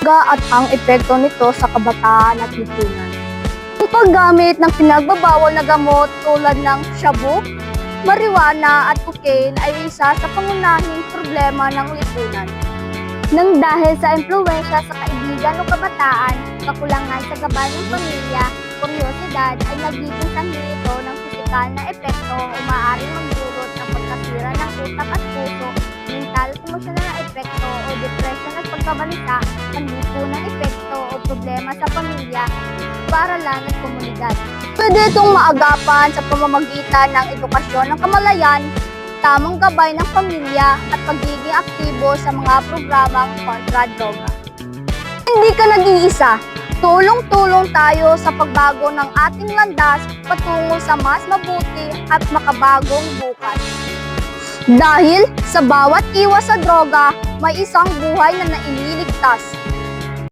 droga at ang epekto nito sa kabataan at lipunan. Ang paggamit ng pinagbabawal na gamot tulad ng shabu, marijuana at cocaine ay isa sa pangunahing problema ng lipunan. Nang dahil sa impluwensya sa kaibigan o kabataan, kakulangan sa gabay ng pamilya, kuryosidad ay nagiging sanhi ito ng pisikal na epekto o maaaring magdulot ng pagkasira ng utak at puso, mental, emosyonal na epekto o depresyon at pagkabalisa, panlipunang epekto o problema sa pamilya, paaralan at komunidad. Pwede itong maagapan sa pamamagitan ng edukasyon ng kamalayan, tamang gabay ng pamilya at pagiging aktibo sa mga programang kontra droga. Hindi ka nag-iisa. Tulong-tulong tayo sa pagbago ng ating landas patungo sa mas mabuti at makabagong bukas. Dahil sa bawat iwas sa droga, may isang buhay na naililigtas.